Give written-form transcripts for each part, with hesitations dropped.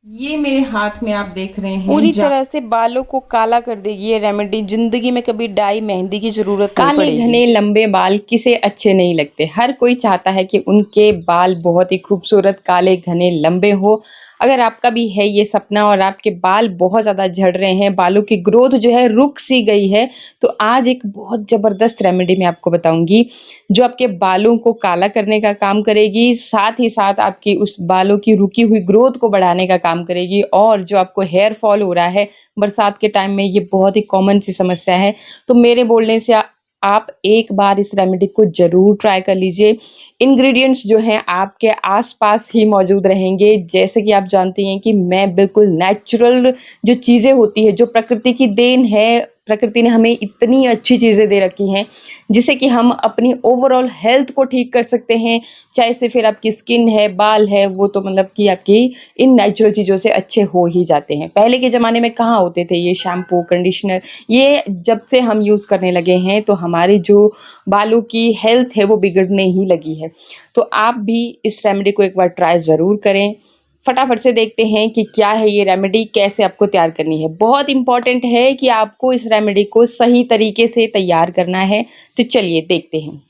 ये मेरे हाथ में आप देख रहे हैं पूरी तरह से बालों को काला कर देगी ये रेमेडी। जिंदगी में कभी डाई मेहंदी की जरूरत नहीं काले पड़ेगी। घने लंबे बाल किसे अच्छे नहीं लगते। हर कोई चाहता है कि उनके बाल बहुत ही खूबसूरत काले घने लंबे हो। अगर आपका भी है ये सपना और आपके बाल बहुत ज़्यादा झड़ रहे हैं, बालों की ग्रोथ जो है रुक सी गई है, तो आज एक बहुत ज़बरदस्त रेमेडी मैं आपको बताऊंगी जो आपके बालों को काला करने का काम करेगी, साथ ही साथ आपकी उस बालों की रुकी हुई ग्रोथ को बढ़ाने का काम करेगी। और जो आपको हेयर फॉल हो रहा है बरसात के टाइम में, ये बहुत ही कॉमन सी समस्या है, तो मेरे बोलने से आप एक बार इस रेमेडी को ज़रूर ट्राई कर लीजिए। इंग्रेडिएंट्स जो हैं आपके आसपास ही मौजूद रहेंगे। जैसे कि आप जानती हैं कि मैं बिल्कुल नेचुरल जो चीज़ें होती है, जो प्रकृति की देन है, प्रकृति ने हमें इतनी अच्छी चीज़ें दे रखी हैं जिससे कि हम अपनी ओवरऑल हेल्थ को ठीक कर सकते हैं। चाहे से फिर आपकी स्किन है, बाल है, वो तो मतलब कि आपकी इन नेचुरल चीज़ों से अच्छे हो ही जाते हैं। पहले के ज़माने में कहाँ होते थे ये शैम्पू, कंडीशनर, ये जब से हम यूज़ करने लगे हैं तो हमारी जो बालों की हेल्थ है वो बिगड़ने ही लगी है। तो आप भी इस रेमेडी को एक बार ट्राई ज़रूर करें। फटाफट से देखते हैं कि क्या है ये रेमेडी, कैसे आपको तैयार करनी है। बहुत इंपॉर्टेंट है कि आपको इस रेमेडी को सही तरीके से तैयार करना है। तो चलिए देखते हैं।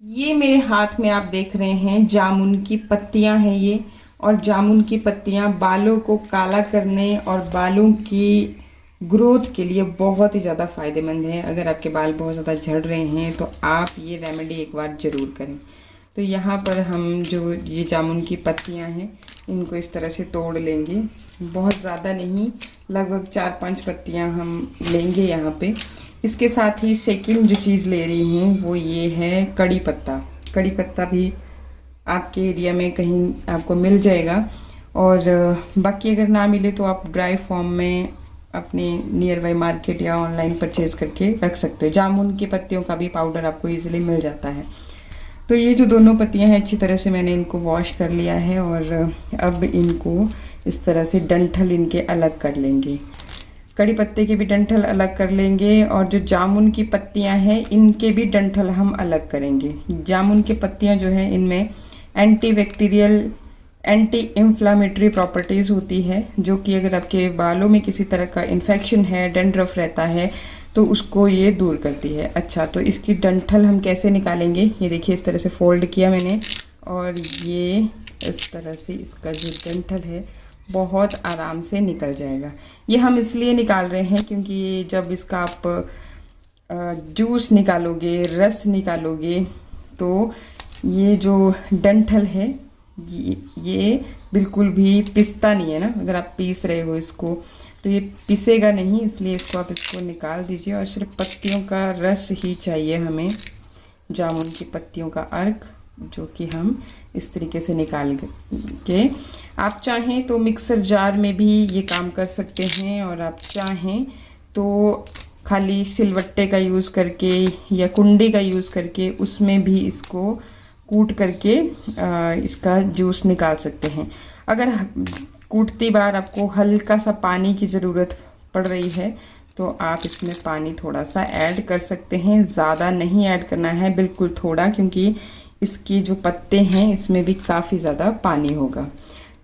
ये मेरे हाथ में आप देख रहे हैं जामुन की पत्तियां हैं ये, और जामुन की पत्तियां बालों को काला करने और बालों की ग्रोथ के लिए बहुत ही ज़्यादा फायदेमंद है। अगर आपके बाल बहुत ज़्यादा झड़ रहे हैं तो आप ये रेमेडी एक बार ज़रूर करें। तो यहाँ पर हम जो ये जामुन की पत्तियां हैं इनको इस तरह से तोड़ लेंगे, बहुत ज़्यादा नहीं, लगभग 4-5 पत्तियां हम लेंगे यहाँ पे। इसके साथ ही सेकंड जो चीज़ ले रही हूँ वो ये है कड़ी पत्ता। कड़ी पत्ता भी आपके एरिया में कहीं आपको मिल जाएगा, और बाकी अगर ना मिले तो आप ड्राई फॉर्म में अपने नियर बाई मार्केट या ऑनलाइन परचेज करके रख सकते हो। जामुन की पत्तियों का भी पाउडर आपको ईजिली मिल जाता है। तो ये जो दोनों पत्तियां हैं अच्छी तरह से मैंने इनको वॉश कर लिया है, और अब इनको इस तरह से डंठल इनके अलग कर लेंगे। कड़ी पत्ते के भी डंठल अलग कर लेंगे, और जो जामुन की पत्तियां हैं इनके भी डंठल हम अलग करेंगे। जामुन की पत्तियां जो हैं इनमें anti bacterial, anti inflammatory properties होती है, जो कि अगर आपके बालों में किसी तरह का इन्फेक्शन है, डैंड्रफ रहता है, तो उसको ये दूर करती है। अच्छा, तो इसकी डंठल हम कैसे निकालेंगे, ये देखिए इस तरह से फोल्ड किया मैंने, और ये इस तरह से इसका जो डंठल है बहुत आराम से निकल जाएगा। ये हम इसलिए निकाल रहे हैं क्योंकि जब इसका आप जूस निकालोगे, रस निकालोगे, तो ये जो डंठल है ये बिल्कुल भी पिसता नहीं है ना। अगर आप पीस रहे हो इसको तो ये पिसेगा नहीं, इसलिए इसको आप इसको निकाल दीजिए। और सिर्फ पत्तियों का रस ही चाहिए हमें, जामुन की पत्तियों का अर्क, जो कि हम इस तरीके से निकाल के, आप चाहें तो मिक्सर जार में भी ये काम कर सकते हैं, और आप चाहें तो खाली सिलवट्टे का यूज़ करके या कुंडी का यूज़ करके उसमें भी इसको कूट करके इसका जूस निकाल सकते हैं। अगर कूटती बार आपको हल्का सा पानी की ज़रूरत पड़ रही है तो आप इसमें पानी थोड़ा सा ऐड कर सकते हैं। ज़्यादा नहीं ऐड करना है, बिल्कुल थोड़ा, क्योंकि इसकी जो पत्ते हैं इसमें भी काफ़ी ज़्यादा पानी होगा।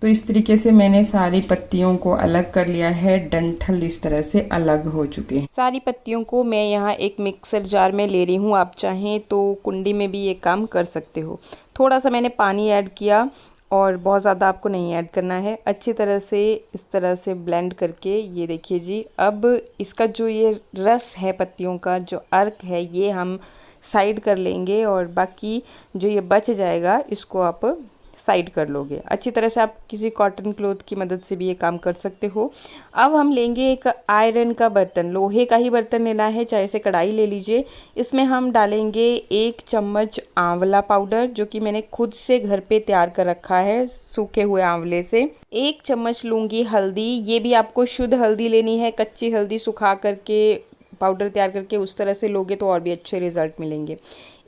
तो इस तरीके से मैंने सारी पत्तियों को अलग कर लिया है, डंठल इस तरह से अलग हो चुके हैं। सारी पत्तियों को मैं यहाँ एक मिक्सर जार में ले रही हूँ। आप चाहें तो कुंडी में भी ये काम कर सकते हो। थोड़ा सा मैंने पानी ऐड किया, और बहुत ज़्यादा आपको नहीं ऐड करना है। अच्छी तरह से इस तरह से ब्लेंड करके, ये देखिए जी, अब इसका जो ये रस है पत्तियों का, जो अर्क है, ये हम साइड कर लेंगे, और बाकी जो ये बच जाएगा इसको आप साइड कर लोगे। अच्छी तरह से आप किसी कॉटन क्लॉथ की मदद से भी ये काम कर सकते हो। अब हम लेंगे एक आयरन का बर्तन, लोहे का ही बर्तन लेना है, चाहे से कढ़ाई ले लीजिए। इसमें हम डालेंगे 1 चम्मच आंवला पाउडर, जो कि मैंने खुद से घर पे तैयार कर रखा है सूखे हुए आंवले से। 1 चम्मच लूँगी हल्दी, ये भी आपको शुद्ध हल्दी लेनी है, कच्ची हल्दी सुखा करके पाउडर तैयार करके उस तरह से लोगे तो और भी अच्छे रिजल्ट मिलेंगे।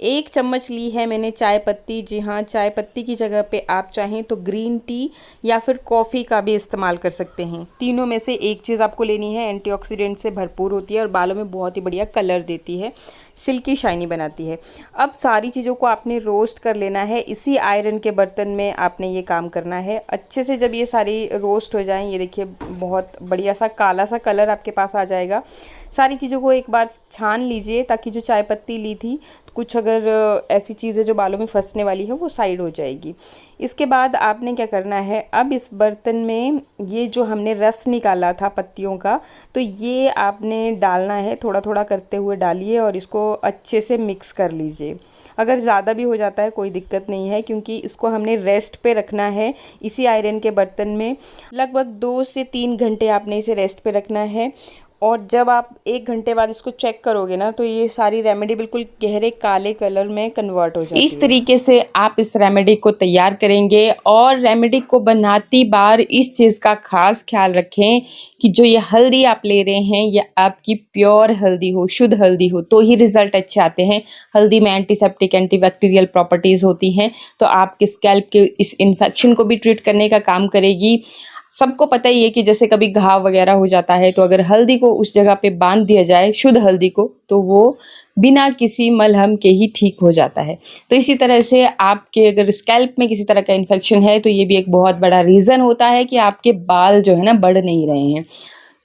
1 चम्मच ली है मैंने चाय पत्ती। जी हाँ, चाय पत्ती की जगह पे आप चाहें तो ग्रीन टी या फिर कॉफ़ी का भी इस्तेमाल कर सकते हैं। तीनों में से एक चीज़ आपको लेनी है, एंटीऑक्सीडेंट से भरपूर होती है और बालों में बहुत ही बढ़िया कलर देती है। सिल्की शाइनी बनाती है। अब सारी चीज़ों को आपने रोस्ट कर लेना है। इसी आयरन के बर्तन में आपने ये काम करना है। अच्छे से जब ये सारी रोस्ट हो जाएं, ये देखिए बहुत बढ़िया सा काला सा कलर आपके पास आ जाएगा। सारी चीज़ों को एक बार छान लीजिए ताकि जो चाय पत्ती ली थी, कुछ अगर ऐसी चीज़ें जो बालों में फंसने वाली है वो साइड हो जाएगी। इसके बाद आपने क्या करना है, अब इस बर्तन में ये जो हमने रस निकाला था पत्तियों का, तो ये आपने डालना है। थोड़ा थोड़ा करते हुए डालिए और इसको अच्छे से मिक्स कर लीजिए। अगर ज़्यादा भी हो जाता है कोई दिक्कत नहीं है, क्योंकि इसको हमने रेस्ट पे रखना है इसी आयरन के बर्तन में। लगभग 2 से 3 घंटे आपने इसे रेस्ट पे रखना है। और जब आप 1 घंटे बाद इसको चेक करोगे ना, तो ये सारी रेमेडी बिल्कुल गहरे काले कलर में कन्वर्ट हो जाती है। इस तरीके से आप इस रेमेडी को तैयार करेंगे और रेमेडी को बनाती बार इस चीज़ का खास ख्याल रखें कि जो ये हल्दी आप ले रहे हैं ये आपकी प्योर हल्दी हो, शुद्ध हल्दी हो, तो ही रिजल्ट अच्छे आते हैं। हल्दी में एंटीसेप्टिक, एंटीबैक्टीरियल प्रॉपर्टीज़ होती हैं, तो आपके स्कैल्प के इस इन्फेक्शन को भी ट्रीट करने का काम करेगी। सबको पता ही है कि जैसे कभी घाव वगैरह हो जाता है, तो अगर हल्दी को उस जगह पे बांध दिया जाए, शुद्ध हल्दी को, तो वो बिना किसी मलहम के ही ठीक हो जाता है। तो इसी तरह से आपके अगर स्कैल्प में किसी तरह का इन्फेक्शन है, तो ये भी एक बहुत बड़ा रीज़न होता है कि आपके बाल जो है ना बढ़ नहीं रहे हैं।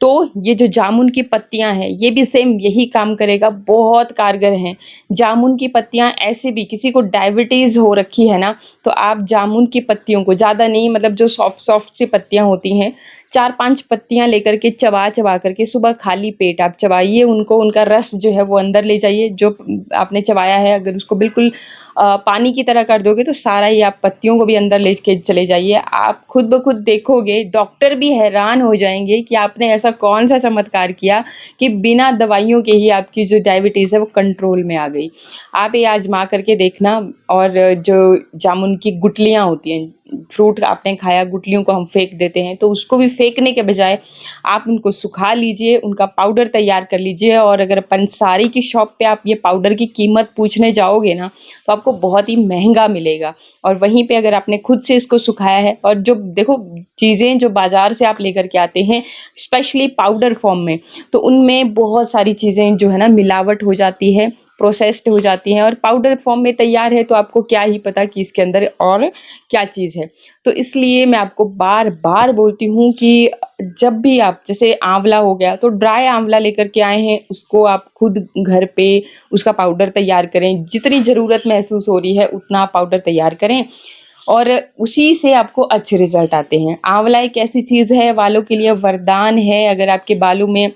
तो ये जो जामुन की पत्तियां हैं, ये भी सेम यही काम करेगा, बहुत कारगर हैं। जामुन की पत्तियां ऐसे भी किसी को डायबिटीज़ हो रखी है ना, तो आप जामुन की पत्तियों को, ज़्यादा नहीं, मतलब जो सॉफ्ट सॉफ्ट सी पत्तियां होती हैं, 4-5 पत्तियां लेकर के चबा चबा करके सुबह खाली पेट आप चबाइए उनको, उनका रस जो है वो अंदर ले जाइए। जो आपने चबाया है अगर उसको बिल्कुल पानी की तरह कर दोगे, तो सारा ही आप पत्तियों को भी अंदर ले के चले जाइए। आप खुद ब खुद देखोगे, डॉक्टर भी हैरान हो जाएंगे कि आपने ऐसा कौन सा चमत्कार किया कि बिना दवाइयों के ही आपकी जो डायबिटीज़ है वो कंट्रोल में आ गई। आप ये आजमा करके देखना। और जो जामुन की गुठलियाँ होती हैं, फ्रूट आपने खाया, गुठलियों को हम फेंक देते हैं, तो उसको भी फेंकने के बजाय आप उनको सुखा लीजिए, उनका पाउडर तैयार कर लीजिए। और अगर पंसारी की शॉप पे आप ये पाउडर की कीमत पूछने जाओगे ना, तो आपको बहुत ही महंगा मिलेगा। और वहीं पे अगर आपने खुद से इसको सुखाया है, और जो देखो चीज़ें जो बाज़ार से आप लेकर के आते हैं स्पेशली पाउडर फॉर्म में, तो उनमें बहुत सारी चीज़ें जो है ना मिलावट हो जाती है, प्रोसेस्ड हो जाती हैं। और पाउडर फॉर्म में तैयार है तो आपको क्या ही पता कि इसके अंदर और क्या चीज़ है। तो इसलिए मैं आपको बार बार बोलती हूँ कि जब भी आप, जैसे आंवला हो गया, तो ड्राई आंवला लेकर के आए हैं, उसको आप खुद घर पे उसका पाउडर तैयार करें। जितनी ज़रूरत महसूस हो रही है उतना पाउडर तैयार करें और उसी से आपको अच्छे रिजल्ट आते हैं। आंवला एक ऐसी चीज़ है, बालों के लिए वरदान है। अगर आपके बालों में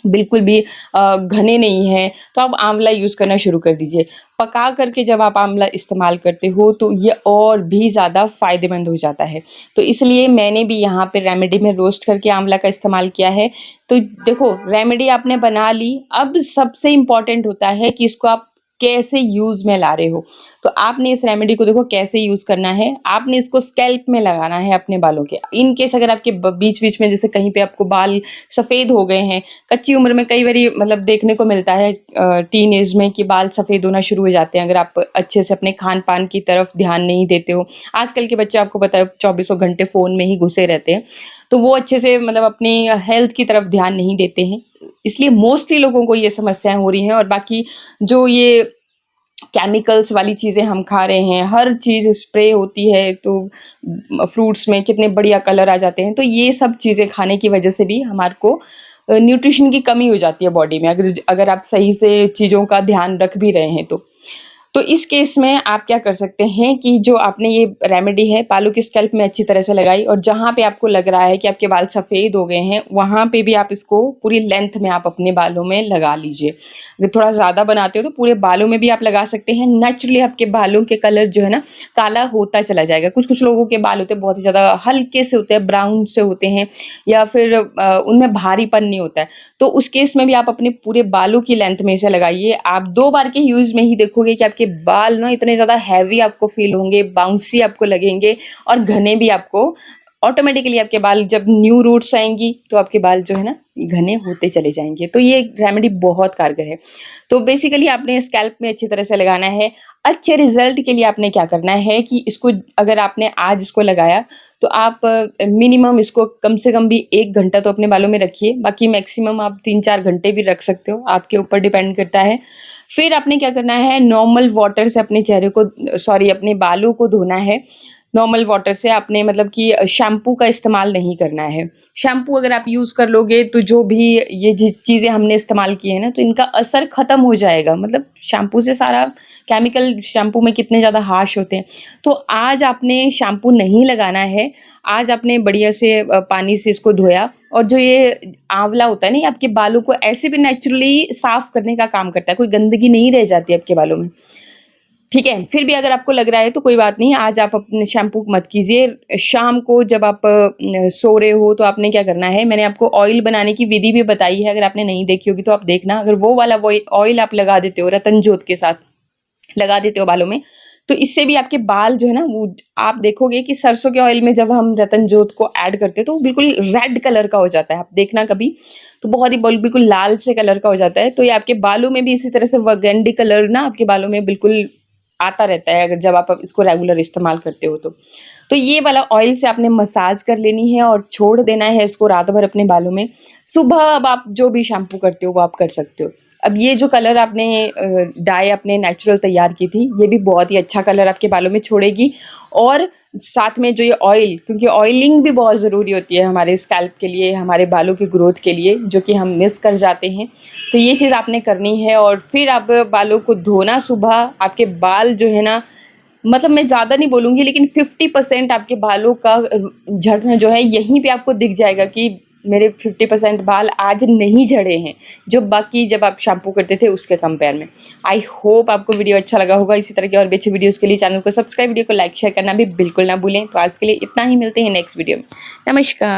बिल्कुल भी घने नहीं हैं, तो आप आंवला यूज़ करना शुरू कर दीजिए। पका करके जब आप आंवला इस्तेमाल करते हो तो ये और भी ज़्यादा फ़ायदेमंद हो जाता है। तो इसलिए मैंने भी यहाँ पे रेमेडी में रोस्ट करके आंवला का इस्तेमाल किया है। तो देखो, रेमेडी आपने बना ली, अब सबसे इम्पोर्टेंट होता है कि इसको आप कैसे यूज़ में ला रहे हो। तो आपने इस रेमेडी को देखो कैसे यूज़ करना है। आपने इसको स्कैल्प में लगाना है अपने बालों के। इन केस अगर आपके बीच-बीच में जैसे कहीं पे आपको बाल सफ़ेद हो गए हैं, कच्ची उम्र में कई बारी मतलब देखने को मिलता है टीन एज में कि बाल सफ़ेद होना शुरू हो जाते हैं, अगर आप अच्छे से अपने खान-पान की तरफ ध्यान नहीं देते हो। आजकल के बच्चे आपको पता है चौबीसों घंटे फ़ोन में ही घुसे रहते हैं, तो वो अच्छे से मतलब अपनी हेल्थ की तरफ ध्यान नहीं देते हैं। इसलिए मोस्टली लोगों को ये समस्याएँ हो रही हैं। और बाकी जो ये केमिकल्स वाली चीज़ें हम खा रहे हैं, हर चीज़ स्प्रे होती है, तो फ्रूट्स में कितने बढ़िया कलर आ जाते हैं। तो ये सब चीज़ें खाने की वजह से भी हमारे को न्यूट्रिशन की कमी हो जाती है बॉडी में, अगर आप सही से चीज़ों का ध्यान रख भी रहे हैं तो। तो इस केस में आप क्या कर सकते हैं कि जो आपने ये रेमेडी है बालों के स्कैल्प में अच्छी तरह से लगाई, और जहाँ पे आपको लग रहा है कि आपके बाल सफ़ेद हो गए हैं, वहाँ पे भी आप इसको पूरी लेंथ में आप अपने बालों में लगा लीजिए। अगर थोड़ा ज़्यादा बनाते हो तो पूरे बालों में भी आप लगा सकते हैं। नेचुरली आपके बालों के कलर जो है ना काला होता चला जाएगा। कुछ-कुछ लोगों के बाल होते हैं बहुत ही ज़्यादा हल्के से होते हैं, ब्राउन से होते हैं, या फिर उनमें भारीपन नहीं होता है। तो उस केस में भी आप अपने पूरे बालों की लेंथ में इसे लगाइए। आप 2 बार के यूज़ में ही देखोगे कि आपके बाल ना इतने ज़्यादा हैवी आपको फ़ील होंगे, बाउंसी आपको लगेंगे और घने भी आपको ऑटोमेटिकली आपके बाल, जब न्यू रूट्स आएँगी तो आपके बाल जो है ना घने होते चले जाएँगे। तो ये रेमेडी बहुत कारगर है। तो बेसिकली आपने स्कैल्प में अच्छी तरह से लगाना है। अच्छे रिज़ल्ट के लिए आपने क्या करना है कि इसको अगर आपने आज इसको लगाया, तो आप मिनिमम इसको कम से कम भी 1 घंटा तो अपने बालों में रखिए। बाकी मैक्सिमम आप 3-4 घंटे भी रख सकते हो, आपके ऊपर डिपेंड करता है। फिर आपने क्या करना है, नॉर्मल वाटर से अपने चेहरे को अपने बालों को धोना है। नॉर्मल वाटर से आपने मतलब कि शैम्पू का इस्तेमाल नहीं करना है। शैम्पू अगर आप यूज़ कर लोगे तो जो भी ये चीज़ें हमने इस्तेमाल की है ना, तो इनका असर ख़त्म हो जाएगा। मतलब शैम्पू से सारा केमिकल शैम्पू में कितने ज़्यादा हार्श होते हैं। तो आज आपने शैम्पू नहीं लगाना है। आज आपने बढ़िया से पानी से इसको धोया, और जो ये आंवला होता है ना, ये आपके बालों को ऐसे भी नेचुरली साफ़ करने का काम करता है। कोई गंदगी नहीं रह जाती आपके बालों में। ठीक है, फिर भी अगर आपको लग रहा है तो कोई बात नहीं, आज आप अपने शैम्पू मत कीजिए। शाम को जब आप सो रहे हो तो आपने क्या करना है, मैंने आपको ऑयल बनाने की विधि भी बताई है, अगर आपने नहीं देखी होगी तो आप देखना। अगर वो वाला ऑयल आप लगा देते हो, रतन जोत के साथ लगा देते हो बालों में, तो इससे भी आपके बाल जो है ना, वो आप देखोगे कि सरसों के ऑयल में जब हम रतन जोत को ऐड करते हैं तो वो बिल्कुल रेड कलर का हो जाता है। आप देखना कभी, तो बहुत ही बिल्कुल लाल से कलर का हो जाता है। तो ये आपके बालों में भी इसी तरह से बरगंडी कलर ना आपके बालों में बिल्कुल आता रहता है, अगर जब आप इसको रेगुलर इस्तेमाल करते हो तो। तो ये वाला ऑयल से आपने मसाज कर लेनी है और छोड़ देना है इसको रात भर अपने बालों में। सुबह अब आप जो भी शैम्पू करते हो वो आप कर सकते हो। अब ये जो कलर आपने डाई अपने नेचुरल तैयार की थी, ये भी बहुत ही अच्छा कलर आपके बालों में छोड़ेगी। और साथ में जो ये ऑयल, क्योंकि ऑयलिंग भी बहुत ज़रूरी होती है हमारे स्कैल्प के लिए, हमारे बालों की ग्रोथ के लिए, जो कि हम मिस कर जाते हैं। तो ये चीज़ आपने करनी है। और फिर आप बालों को धोना सुबह। आपके बाल जो है ना, मतलब मैं ज़्यादा नहीं बोलूँगी, लेकिन 50% आपके बालों का झड़ना जो है यहीं पे आपको दिख जाएगा कि मेरे 50% बाल आज नहीं झड़े हैं, जो बाकी जब आप शैम्पू करते थे उसके कंपेयर में। आई होप आपको वीडियो अच्छा लगा होगा। इसी तरह की और भी अच्छी वीडियोज़ के लिए चैनल को सब्सक्राइब, वीडियो को लाइक शेयर करना भी बिल्कुल ना भूलें। तो आज के लिए इतना ही, मिलते हैं नेक्स्ट वीडियो में। नमस्कार।